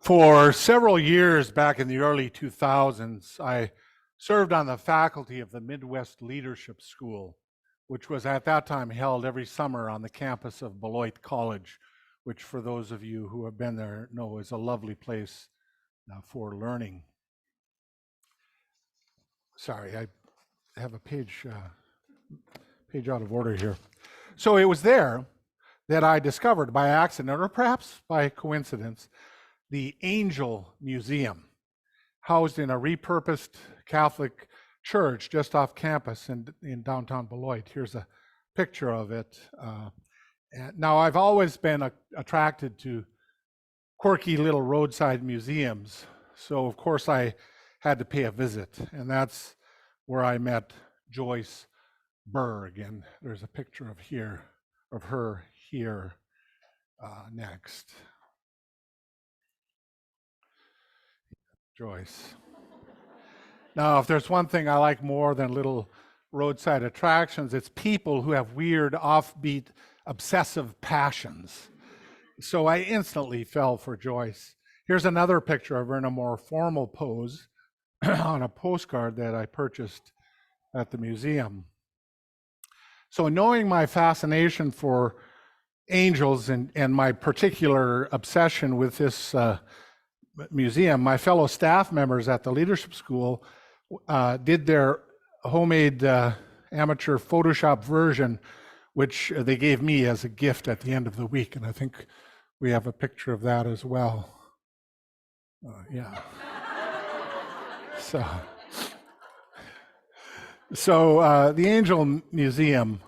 For several years back in the early 2000s, I served on the faculty of the Midwest Leadership School, which was at that time held every summer on the campus of Beloit College, which for those of you who have been there know is a lovely place for learning. Sorry, I have a page out of order here. So it was there that I discovered by accident, or perhaps by coincidence, the Angel Museum, housed in a repurposed Catholic church just off campus in downtown Beloit. Here's a picture of it. Now, I've always been attracted to quirky little roadside museums, so of course I had to pay a visit, and that's where I met Joyce Berg, and there's a picture of her here next. Joyce. Now, if there's one thing I like more than little roadside attractions, it's people who have weird, offbeat, obsessive passions. So I instantly fell for Joyce. Here's another picture of her in a more formal pose on a postcard that I purchased at the museum. So knowing my fascination for angels and my particular obsession with this museum, my fellow staff members at the leadership school did their homemade amateur Photoshop version, which they gave me as a gift at the end of the week. And I think we have a picture of that as well. Yeah. So the Angel Museum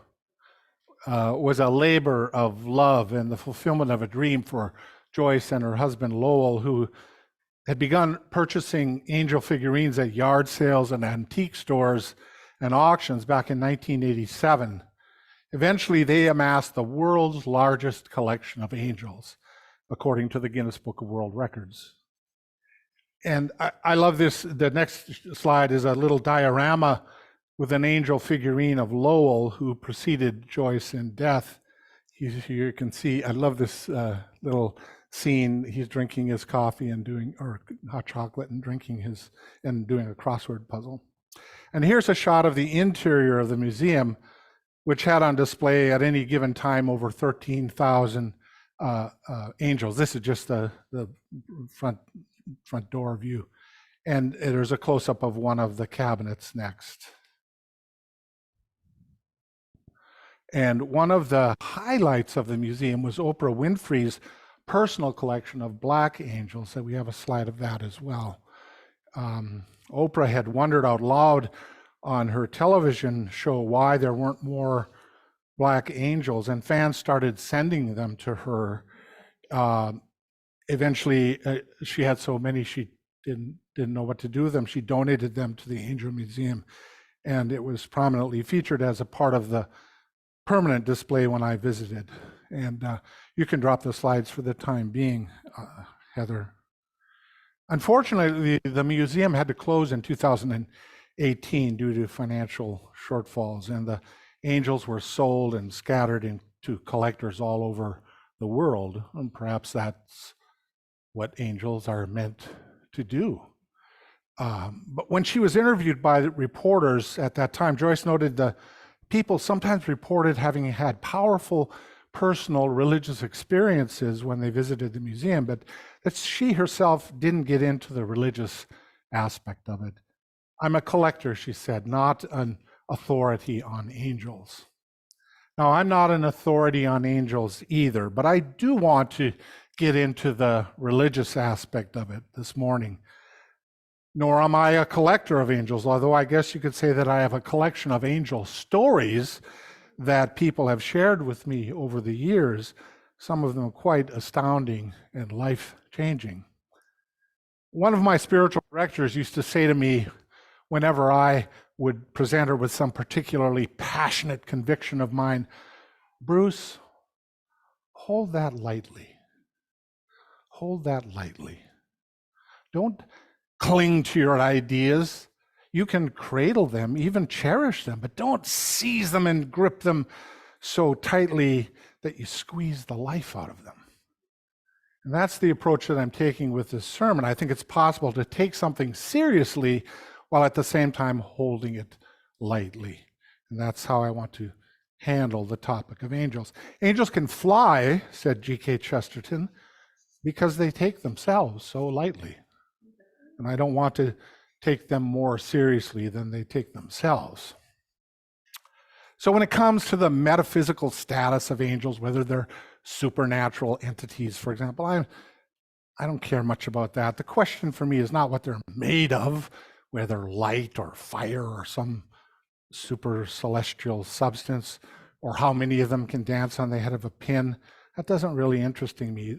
was a labor of love and the fulfillment of a dream for Joyce and her husband Lowell, who had begun purchasing angel figurines at yard sales and antique stores and auctions back in 1987. Eventually, they amassed the world's largest collection of angels, according to the Guinness Book of World Records. And I love this. The next slide is a little diorama with an angel figurine of Lowell, who preceded Joyce in death. You can see, I love this little scene. He's drinking his coffee and doing, or hot chocolate, and doing a crossword puzzle. And here's a shot of the interior of the museum, which had on display at any given time over 13,000 angels. This is just the front door view. And there's a close-up of one of the cabinets next. And one of the highlights of the museum was Oprah Winfrey's personal collection of black angels. So we have a slide of that as well. Oprah had wondered out loud on her television show why there weren't more black angels, and fans started sending them to her. Eventually, she had so many she didn't know what to do with them. She donated them to the Angel Museum, and it was prominently featured as a part of the permanent display when I visited. And you can drop the slides for the time being, Heather. Unfortunately, the museum had to close in 2018 due to financial shortfalls, and the angels were sold and scattered into collectors all over the world. And perhaps that's what angels are meant to do. But when she was interviewed by the reporters at that time, Joyce noted the people sometimes reported having had powerful personal religious experiences when they visited the museum, but that she herself didn't get into the religious aspect of it. I'm a collector, she said, not an authority on angels. Now, I'm not an authority on angels either, but I do want to get into the religious aspect of it this morning. Nor am I a collector of angels, although I guess you could say that I have a collection of angel stories that people have shared with me over the years, some of them quite astounding and life-changing. One of my spiritual directors used to say to me whenever I would present her with some particularly passionate conviction of mine, "Bruce, hold that lightly. Hold that lightly. Don't cling to your ideas. You can cradle them, even cherish them, but don't seize them and grip them so tightly that you squeeze the life out of them." And that's the approach that I'm taking with this sermon. I think it's possible to take something seriously while at the same time holding it lightly. And that's how I want to handle the topic of angels. Angels can fly, said G.K. Chesterton, because they take themselves so lightly. And I don't want to take them more seriously than they take themselves. So when it comes to the metaphysical status of angels, whether they're supernatural entities, for example, I don't care much about that. The question for me is not what they're made of, whether light or fire or some super celestial substance, or how many of them can dance on the head of a pin. That doesn't really interest me.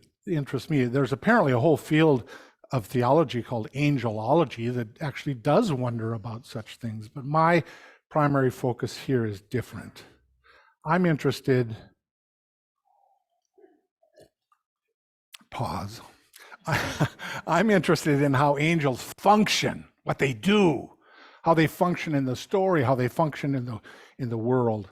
There's apparently a whole field of theology called angelology that actually does wonder about such things. But my primary focus here is different. I'm interested, pause. I'm interested in how angels function, what they do, how they function in the story, how they function in the world.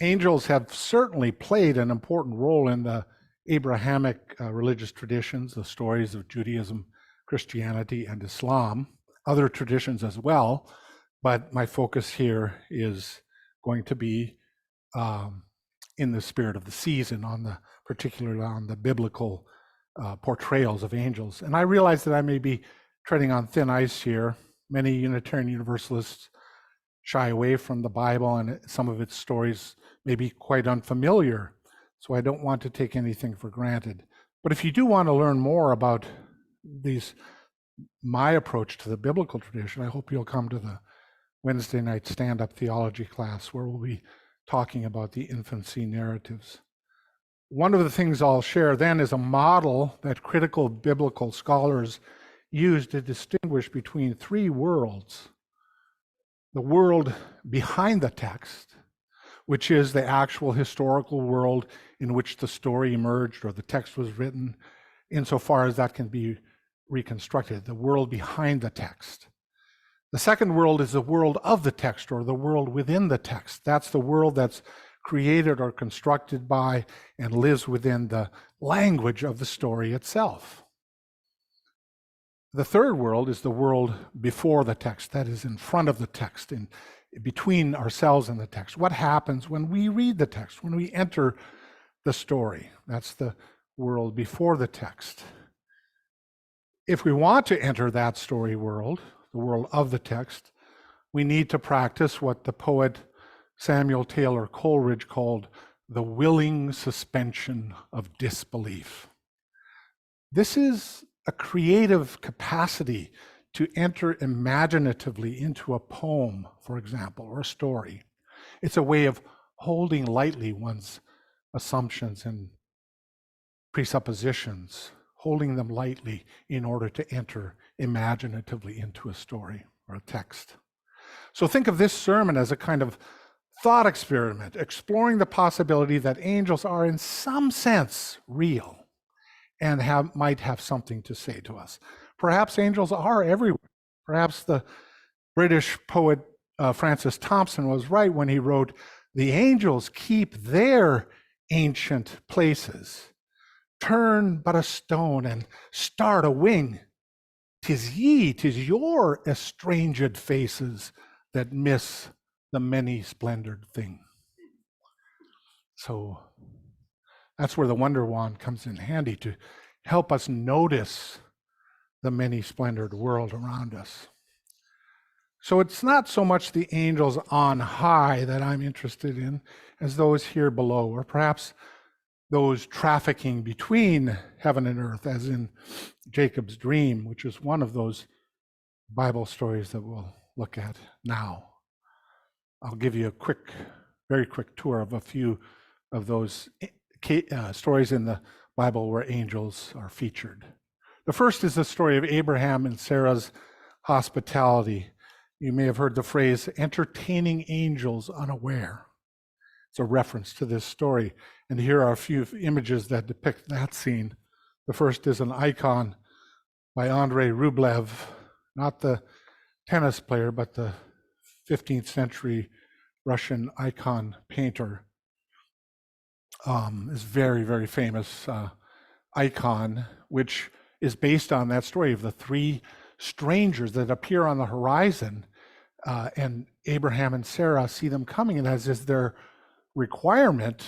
Angels have certainly played an important role in the Abrahamic religious traditions, the stories of Judaism, Christianity, and Islam, other traditions as well. But my focus here is going to be in the spirit of the season, particularly on the biblical portrayals of angels. And I realize that I may be treading on thin ice here. Many Unitarian Universalists shy away from the Bible, and some of its stories may be quite unfamiliar. So I don't want to take anything for granted. But if you do want to learn more about my approach to the biblical tradition, I hope you'll come to the Wednesday night stand-up theology class where we'll be talking about the infancy narratives. One of the things I'll share then is a model that critical biblical scholars use to distinguish between three worlds. The world behind the text, which is the actual historical world in which the story emerged or the text was written, insofar as that can be reconstructed, the world behind the text. The second world is the world of the text, or the world within the text. That's the world that's created or constructed by and lives within the language of the story itself. The third world is the world before the text, that is in front of the text, in between ourselves and the text. What happens when we read the text, when we enter the story? That's the world before the text. If we want to enter that story world, the world of the text, we need to practice what the poet Samuel Taylor Coleridge called the willing suspension of disbelief. This is a creative capacity to enter imaginatively into a poem, for example, or a story. It's a way of holding lightly one's assumptions and presuppositions, holding them lightly in order to enter imaginatively into a story or a text. So think of this sermon as a kind of thought experiment, exploring the possibility that angels are in some sense real and might have something to say to us. Perhaps angels are everywhere. Perhaps the British poet Francis Thompson was right when he wrote, "The angels keep their ancient places. Turn but a stone and start a wing. 'Tis your estranged faces that miss the many-splendored thing." So that's where the wonder wand comes in handy, to help us notice the many-splendored world around us. So it's not so much the angels on high that I'm interested in as those here below, or perhaps those trafficking between heaven and earth, as in Jacob's dream, which is one of those Bible stories that we'll look at now. I'll give you a very quick tour of a few of those stories in the Bible where angels are featured. The first is the story of Abraham and Sarah's hospitality. You may have heard the phrase, entertaining angels unaware. It's a reference to this story. And here are a few images that depict that scene. The first is an icon by Andrei Rublev, not the tennis player, but the 15th century Russian icon painter. Is very, very famous icon, which is based on that story of the three strangers that appear on the horizon, and Abraham and Sarah see them coming, and as is their requirement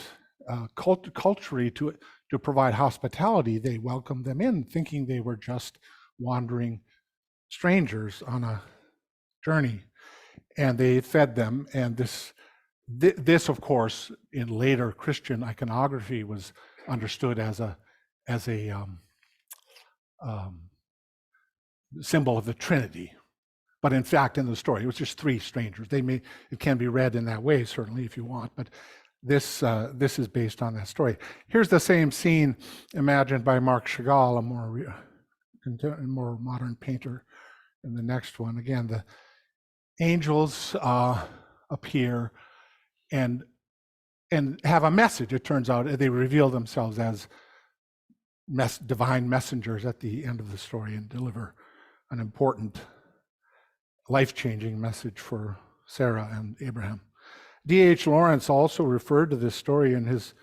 culturally to provide hospitality, they welcome them in, thinking they were just wandering strangers on a journey, and they fed them. And this, of course, in later Christian iconography, was understood as a symbol of the Trinity. But in fact, in the story, it was just three strangers. It can be read in that way, certainly, if you want. But this is based on that story. Here's the same scene imagined by Marc Chagall, a more modern painter. In the next one, again, the angels appear and have a message. It turns out they reveal themselves as divine messengers at the end of the story and deliver an important, life-changing message for Sarah and Abraham. D.H. Lawrence also referred to this story in his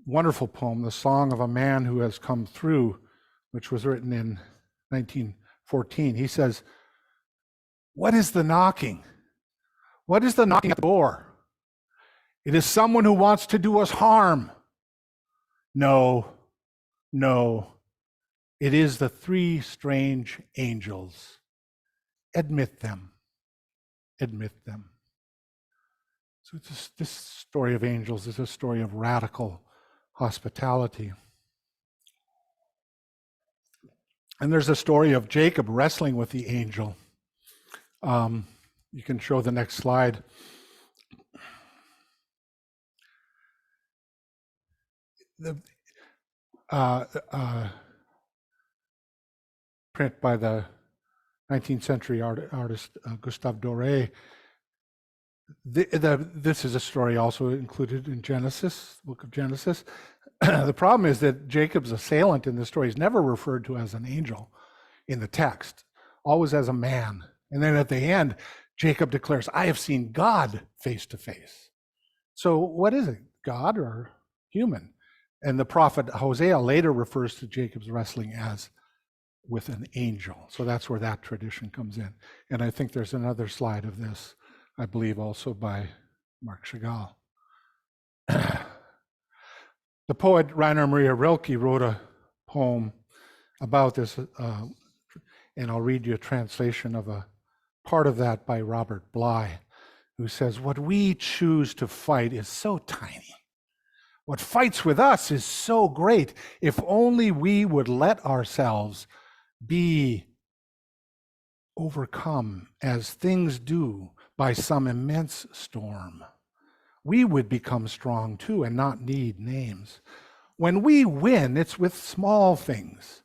wonderful poem, The Song of a Man Who Has Come Through, which was written in 1914. He says, "What is the knocking? What is the knocking at the door? It is someone who wants to do us harm. No, no, it is the three strange angels. Admit them, admit them." So this story of angels is a story of radical hospitality. And there's a story of Jacob wrestling with the angel. You can show the next slide. The print by the 19th century artist Gustave Doré. This is a story also included in Genesis, book of Genesis. The problem is that Jacob's assailant in the story is never referred to as an angel in the text, always as a man. And then at the end, Jacob declares, "I have seen God face to face." So what is it, God or human? And the prophet Hosea later refers to Jacob's wrestling as with an angel. So that's where that tradition comes in. And I think there's another slide of this, I believe also by Marc Chagall. The poet Rainer Maria Rilke wrote a poem about this, and I'll read you a translation of a part of that by Robert Bly, who says, "What we choose to fight is so tiny. What fights with us is so great. If only we would let ourselves be overcome as things do by some immense storm, we would become strong too and not need names. When we win, it's with small things,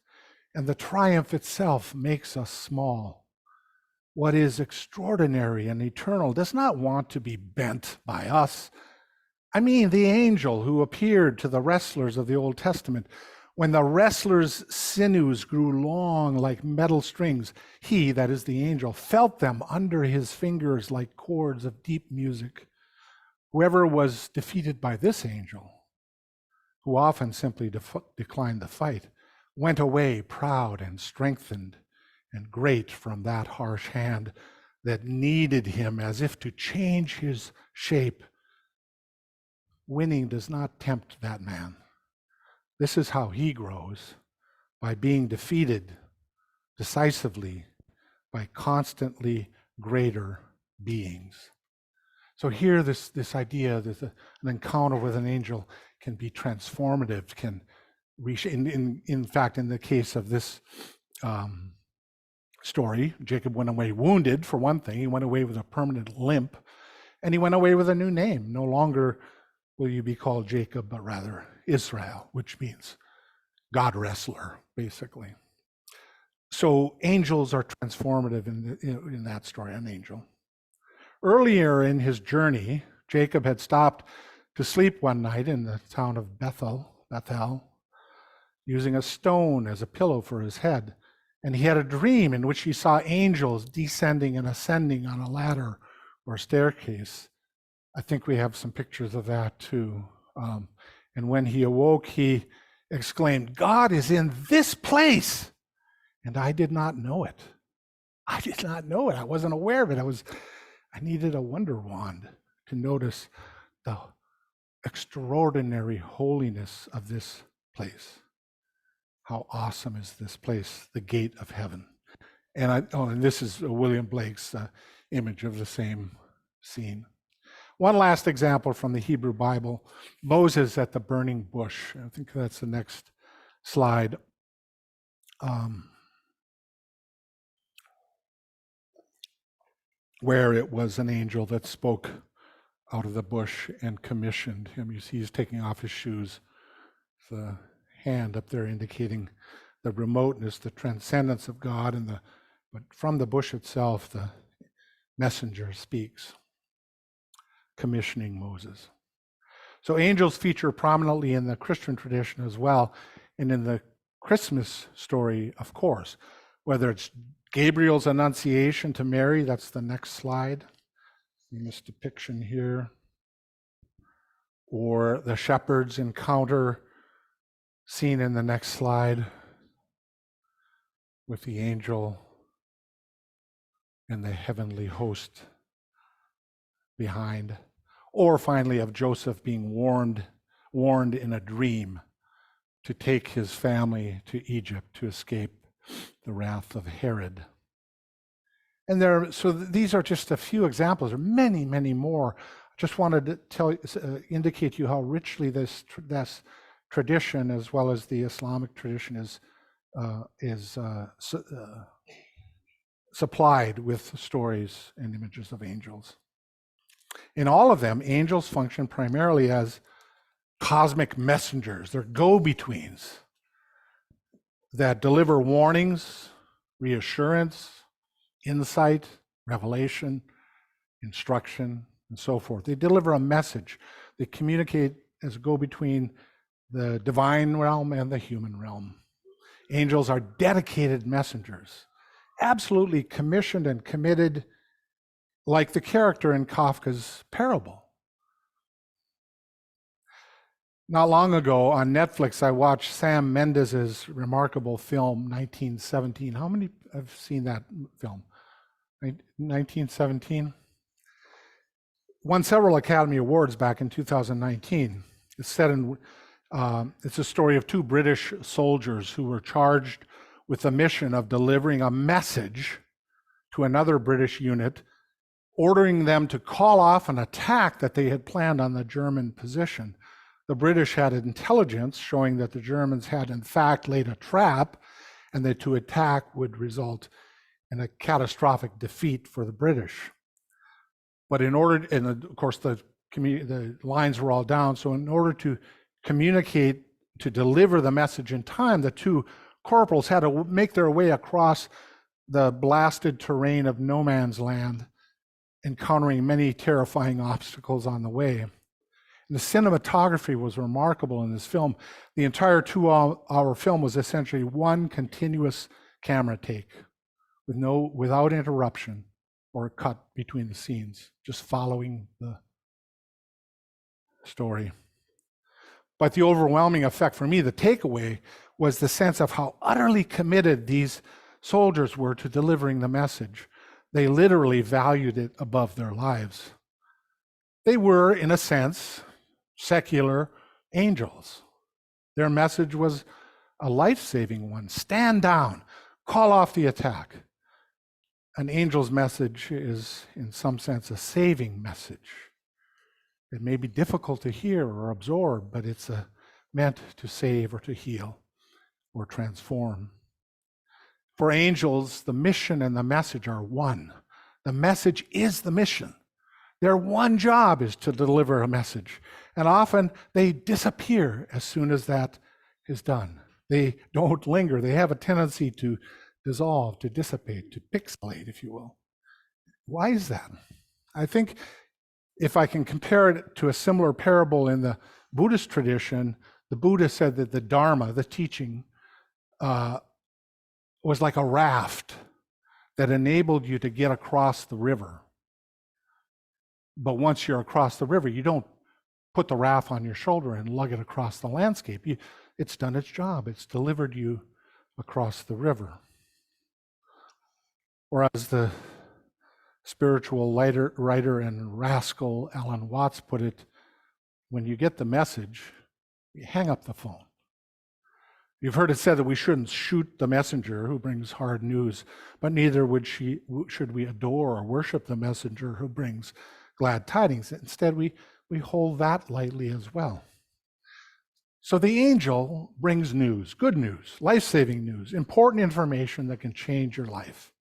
and the triumph itself makes us small. What is extraordinary and eternal does not want to be bent by us. I mean, the angel who appeared to the wrestlers of the Old Testament, when the wrestlers' sinews grew long like metal strings, he, that is the angel, felt them under his fingers like chords of deep music. Whoever was defeated by this angel, who often simply declined the fight, went away proud and strengthened and great from that harsh hand that kneaded him as if to change his shape. Winning does not tempt that man. This is how he grows, by being defeated decisively by constantly greater beings." So here, this idea that an encounter with an angel can be transformative, can reach. In fact, in the case of this story, Jacob went away wounded, for one thing. He went away with a permanent limp, and he went away with a new name. No longer will you be called Jacob, but rather Israel, which means God wrestler, basically. So angels are transformative in that story, an angel. Earlier in his journey, Jacob had stopped to sleep one night in the town of Bethel, using a stone as a pillow for his head. And he had a dream in which he saw angels descending and ascending on a ladder or staircase. I think we have some pictures of that too. And when he awoke, he exclaimed, "God is in this place." And I did not know it. I did not know it. I wasn't aware of it. I needed a wonder wand to notice the extraordinary holiness of this place. How awesome is this place, the gate of heaven. And this is William Blake's image of the same scene. One last example from the Hebrew Bible, Moses at the burning bush. I think that's the next slide. Where it was an angel that spoke out of the bush and commissioned him. You see he's taking off his shoes. The hand up there indicating the remoteness, the transcendence of God, but from the bush itself, the messenger speaks, commissioning Moses. So angels feature prominently in the Christian tradition as well, and in the Christmas story, of course, whether it's Gabriel's annunciation to Mary, that's the next slide, famous depiction here, or the shepherd's encounter seen in the next slide with the angel and the heavenly host behind, or finally of Joseph being warned in a dream to take his family to Egypt to escape the wrath of Herod. And so these are just a few examples. There are many, many more. I just wanted to indicate to you how richly this tradition, as well as the Islamic tradition, is supplied with stories and images of angels. In all of them, angels function primarily as cosmic messengers. They're go-betweens that deliver warnings, reassurance, insight, revelation, instruction, and so forth. They deliver a message. They communicate as a go-between the divine realm and the human realm. Angels are dedicated messengers, absolutely commissioned and committed, like the character in Kafka's parable. Not long ago on Netflix, I watched Sam Mendes's remarkable film, 1917. How many have seen that film? 1917? Won several Academy Awards back in 2019. It's it's a story of two British soldiers who were charged with the mission of delivering a message to another British unit, ordering them to call off an attack that they had planned on the German position. The British had intelligence showing that the Germans had in fact laid a trap, and that to attack would result in a catastrophic defeat for the British. But of course the lines were all down, so in order to communicate, to deliver the message in time, the two corporals had to make their way across the blasted terrain of no man's land, encountering many terrifying obstacles on the way. And the cinematography was remarkable in this film. The entire 2-hour film was essentially one continuous camera take without interruption or cut between the scenes, just following the story. But the overwhelming effect for me, the takeaway, was the sense of how utterly committed these soldiers were to delivering the message. They literally valued it above their lives. They were, in a sense, secular angels. Their message was a life-saving one. Stand down, call off the attack. An angel's message is, in some sense, a saving message. It may be difficult to hear or absorb, but it's meant to save or to heal or transform. For angels, the mission and the message are one. The message is the mission. Their one job is to deliver a message. And often they disappear as soon as that is done. They don't linger. They have a tendency to dissolve, to dissipate, to pixelate, if you will. Why is that? I think if I can compare it to a similar parable in the Buddhist tradition, the Buddha said that the Dharma, the teaching, was like a raft that enabled you to get across the river. But once you're across the river, you don't put the raft on your shoulder and lug it across the landscape. it's done its job. It's delivered you across the river. Or as the spiritual writer and rascal Alan Watts put it, when you get the message, you hang up the phone. You've heard it said that we shouldn't shoot the messenger who brings hard news, but neither should we adore or worship the messenger who brings glad tidings. Instead, we hold that lightly as well. So the angel brings news, good news, life-saving news, important information that can change your life.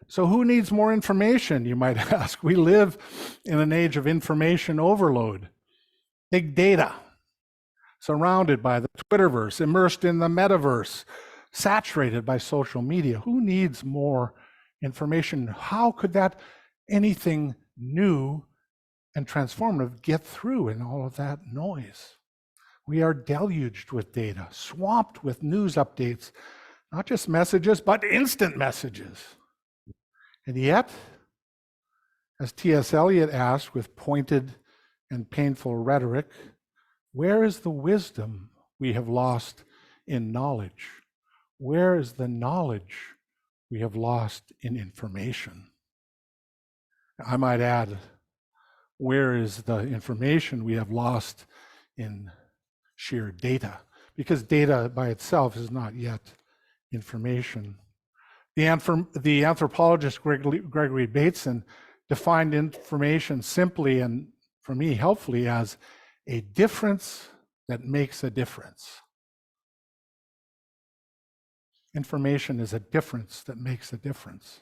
So who needs more information, you might ask? We live in an age of information overload, big data, surrounded by the Twitterverse, immersed in the metaverse, saturated by social media. Who needs more information? How could that anything new and transformative get through in all of that noise? We are deluged with data, swamped with news updates, not just messages, but instant messages. And yet, as T.S. Eliot asked with pointed and painful rhetoric, where is the wisdom we have lost in knowledge? Where is the knowledge we have lost in information? I might add, where is the information we have lost in sheer data? Because data by itself is not yet information. The anthropologist Gregory Bateson defined information simply and, for me, helpfully as a difference that makes a difference. Information is a difference that makes a difference.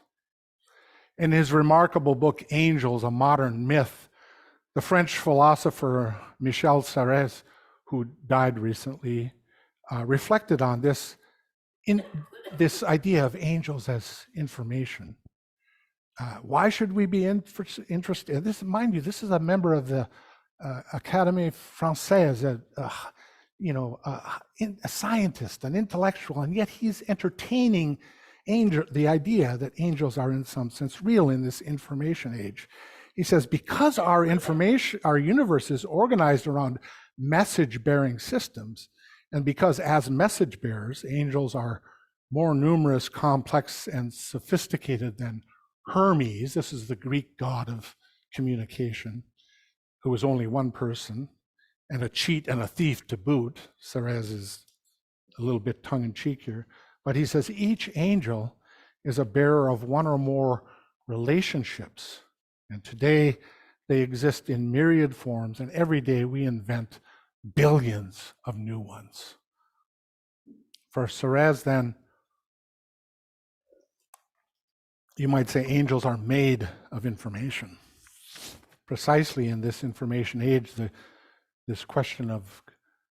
In his remarkable book, Angels, A Modern Myth, the French philosopher Michel Serres, who died recently, reflected on this idea of angels as information. Why should we be interested? This, mind you, this is a member of the Académie Française, a scientist, an intellectual, and yet he's entertaining the idea that angels are in some sense real in this information age. He says, because our universe is organized around message-bearing systems, and because as message bearers, angels are more numerous, complex, and sophisticated than Hermes, this is the Greek god of communication, who was only one person, and a cheat and a thief to boot. Serres is a little bit tongue-in-cheek here, but he says each angel is a bearer of one or more relationships, and today they exist in myriad forms, and every day we invent billions of new ones. For Serres, then, you might say angels are made of information. Precisely in this information age, this question of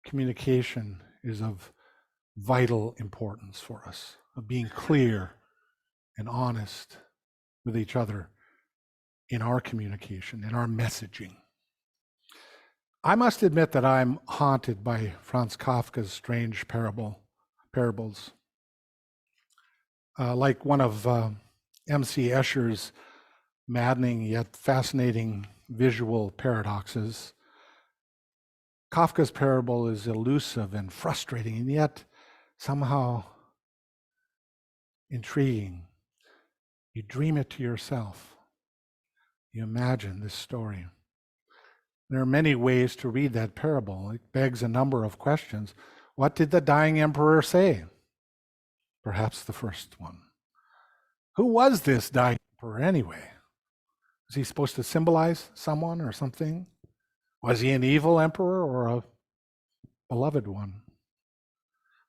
communication is of vital importance for us, of being clear and honest with each other in our communication, in our messaging. I must admit that I'm haunted by Franz Kafka's strange parables. Like one of M.C. Escher's maddening yet fascinating visual paradoxes, Kafka's parable is elusive and frustrating, and yet somehow intriguing. You dream it to yourself. You imagine this story. There are many ways to read that parable. It begs a number of questions. What did the dying emperor say? Perhaps the first one. Who was this dying emperor anyway? Was he supposed to symbolize someone or something? Was he an evil emperor or a beloved one?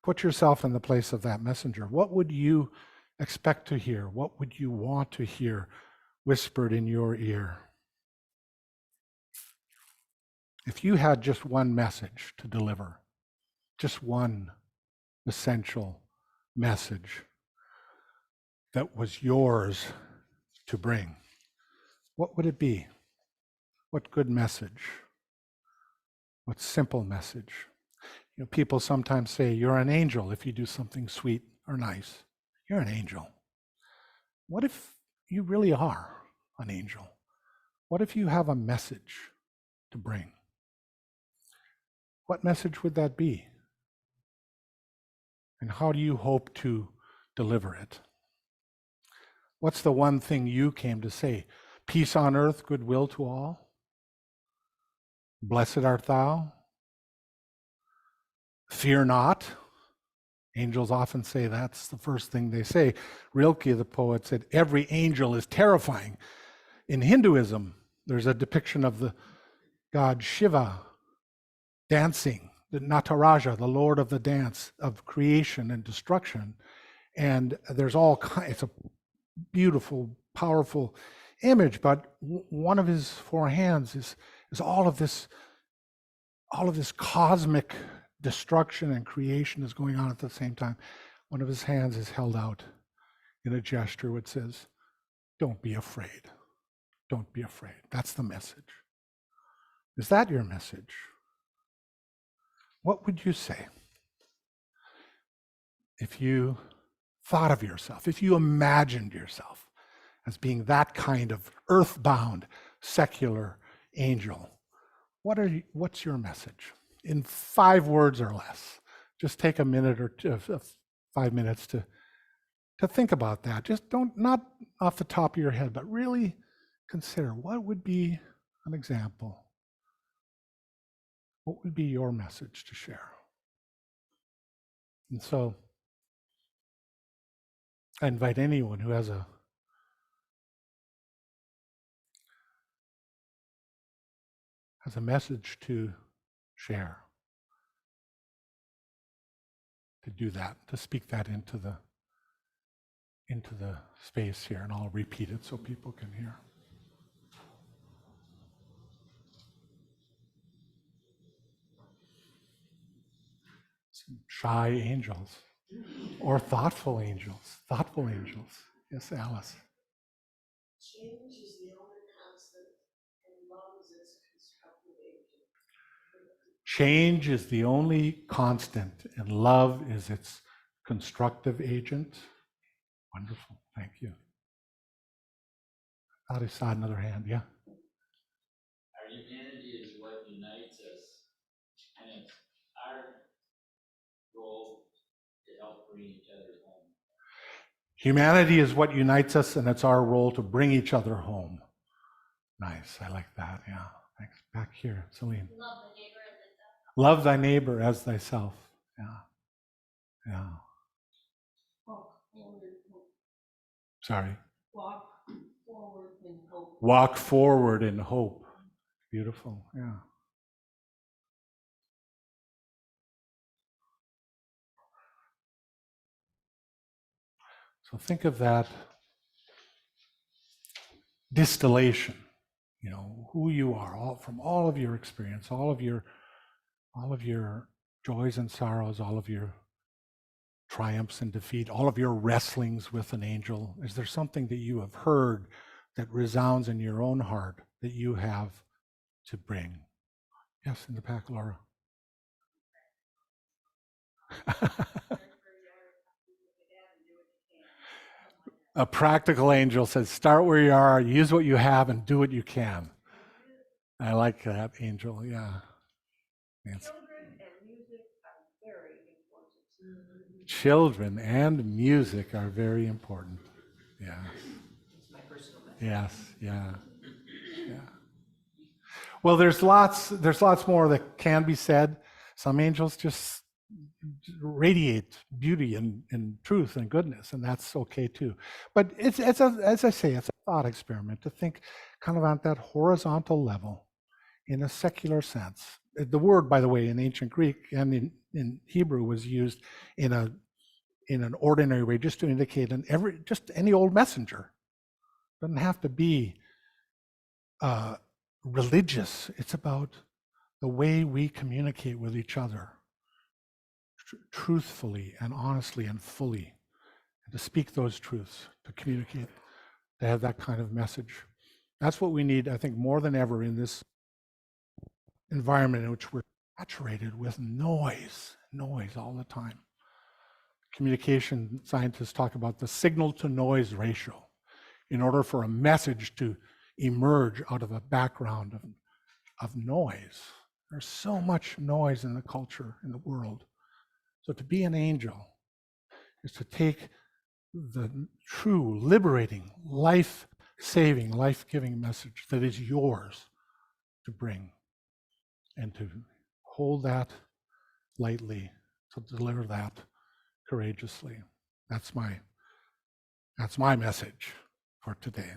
Put yourself in the place of that messenger. What would you expect to hear? What would you want to hear whispered in your ear? If you had just one message to deliver, just one essential message that was yours to bring, what would it be? What good message? What simple message? You know, people sometimes say, you're an angel if you do something sweet or nice. You're an angel. What if you really are an angel? What if you have a message to bring? What message would that be? And how do you hope to deliver it? What's the one thing you came to say? Peace on earth, goodwill to all? Blessed art thou? Fear not. Angels often say that's the first thing they say. Rilke, the poet, said, every angel is terrifying. In Hinduism, there's a depiction of the god Shiva dancing, the Nataraja, the lord of the dance of creation and destruction. And there's all kinds, it's a beautiful, powerful image, but one of his four hands is all of this cosmic destruction and creation is going on at the same time. One of his hands is held out in a gesture which says, don't be afraid. Don't be afraid. That's the message. Is that your message? What would you say if you thought of yourself, if you imagined yourself as being that kind of earthbound, secular angel? What's your message? In 5 words or less. Just take a minute or two, 5 minutes to think about that. Just not off the top of your head, but really consider what would be an example. What would be your message to share? And so I invite anyone who has a message to share, to do that, to speak that into the space here, and I'll repeat it so people can hear. Some shy angels or thoughtful angels. Thoughtful angels. Yes, Alice. Change is the only constant, and love is its constructive agent. Change is the only constant, and love is its constructive agent. Wonderful. Thank you. I thought I saw another hand. Yeah. Our humanity is what unites us, and it's our goal to help bring each other home. Humanity is what unites us, and it's our role to bring each other home. Nice. I like that. Yeah. Thanks. Back here, Celine. Love thy neighbor as thyself. Yeah. Yeah. Walk forward in hope. Sorry. Walk forward in hope. Walk forward in hope. Beautiful. Yeah. So think of that distillation, who you are, from all of your experience, all of your joys and sorrows, all of your triumphs and defeat, all of your wrestlings with an angel. Is there something that you have heard that resounds in your own heart that you have to bring? Yes, in the back, Laura. A practical angel says, start where you are, use what you have, and do what you can. I like that, angel. Yeah. Nancy. Children and music are very important. Yeah. Yes. Yeah. Yeah. Well, there's lots more that can be said. Some angels just radiate beauty and truth and goodness, and that's okay too. But it's as I say, it's a thought experiment to think kind of on that horizontal level in a secular sense. The word, by the way, in ancient Greek and in Hebrew was used in an ordinary way just to indicate just any old messenger. Doesn't have to be religious. It's about the way we communicate with each other truthfully and honestly and fully, and to speak those truths, to communicate, to have that kind of message. That's what we need, I think, more than ever in this environment in which we're saturated with noise all the time. Communication scientists talk about the signal to noise ratio. In order for a message to emerge out of a background of noise, there's so much noise in the culture, in the world. So to be an angel is to take the true, liberating, life-saving, life-giving message that is yours to bring and to hold that lightly, to deliver that courageously. That's my message for today.